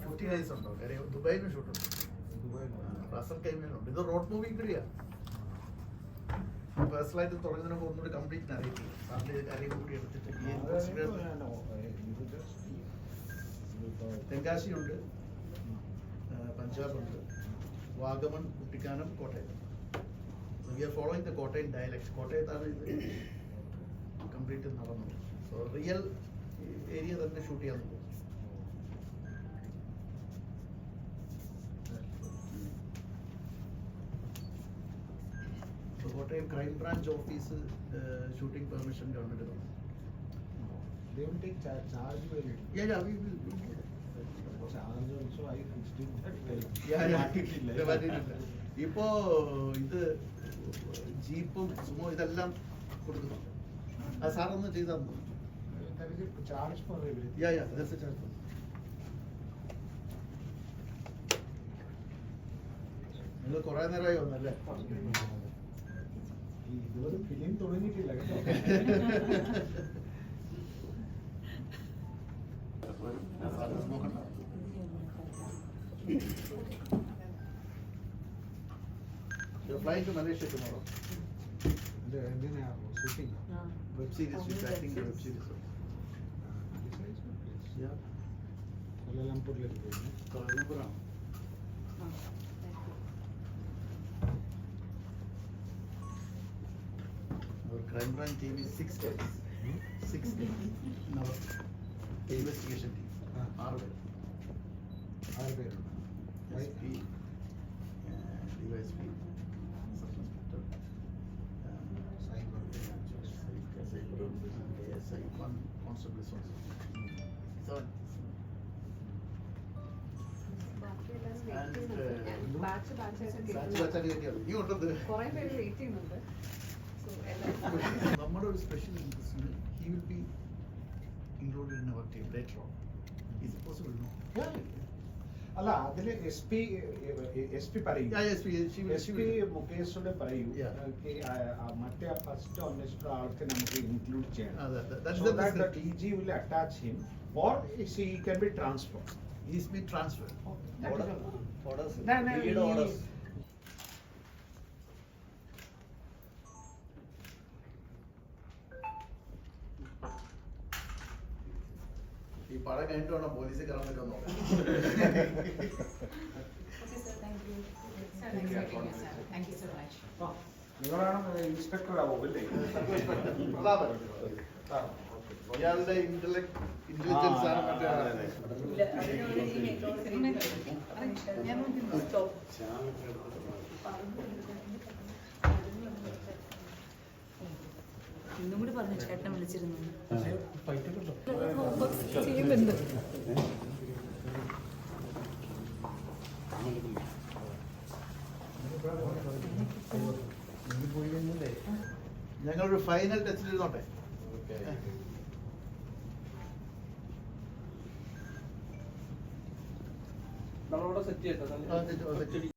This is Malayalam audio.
50 days ഉണ്ടോ? ദുബായിന് ഷൂട്ടുണ്ട്, റാസൽ കൈമയിലുണ്ട്. ഇത് റോഡ് മൂവിങ് കൂടിയാ. പേഴ്സണലായിട്ട് തുടങ്ങുന്നതിന് മുമ്പ് ഒന്നുകൂടി കംപ്ലീറ്റ് നരേറ്റ് ചെയ്യും. സാറിൻ്റെ കാര്യം കൂടി എടുത്തിട്ട് തെങ്കാശി ഉണ്ട്, പഞ്ചാബ് ഉണ്ട്, Vagamon, Kuttikkanam, Kottayam. We are following the Kottayam dialect. കോട്ടയത്താണ് ഇത് കംപ്ലീറ്റ് നടന്നത്. സോ റിയൽ ഏരിയ തന്നെ ഷൂട്ട് ചെയ്യാൻ പോകും. Kottayam crime branch office shooting permission government തന്നു. They will take charge very little. Yeah, we will. Charge also I fixed it that well. ഇപ്പോ ഇത് ജീപ്പും സുമോ ഇതെല്ലാം കൊടുക്കുന്നുണ്ട്. അത് സാറൊന്ന് ചെയ്താൽ മതി. There is a charge for everything. Yeah, that's a charge. നിങ്ങൾ കുറെ നേരമായി വന്നല്ലേ? ഇതുവരെ ഫിലിം തുടങ്ങിയിട്ടില്ല കേട്ടോ. You're flying to Malaysia tomorrow. Shooting. Web series, we're acting the web series. Yeah. Kuala Lumpur. Kuala Lumpur. Our crime branch team is 6 guys. 6 guys in our investigation team. 6 guys. SP, DYSP, Sub-Inspector, Cyber, ASI, 1 constable is also. So, നമ്മുടെ ഒരു special interest, he will be included in our team later on. Is it possible? No. അല്ല അതില് എസ് പി പറയും. എസ് പി മുകേഷോടെ പറയൂ മറ്റേ ഫസ്റ്റ് ഓണസ്റ്റ് ആൾക്ക് നമുക്ക് ഇൻക്ലൂഡ് ചെയ്യണം. TG will attach him or he can be transferred. He is being transferred. Orders. ഈ പടം കഴിഞ്ഞിട്ട് വേണം പോലീസ് കയറാൻ പറ്റുമെന്നോ. നിങ്ങളാണ് ഇൻസ്പെക്ടർ ആവും അല്ലേ? ഇയാളുടെ ഇന്റലിജൻസ് ആണ് മറ്റേ ഇന്നും കൂടി പറഞ്ഞു ചേട്ടൻ വിളിച്ചിരുന്നു ചെയ്യുന്നുണ്ട്. ഞങ്ങളൊരു ഫൈനൽ ടച്ചിൽ ഇരുന്നോട്ടെ. നമ്മളോട് സെറ്റ് ചെയ്യട്ടെ.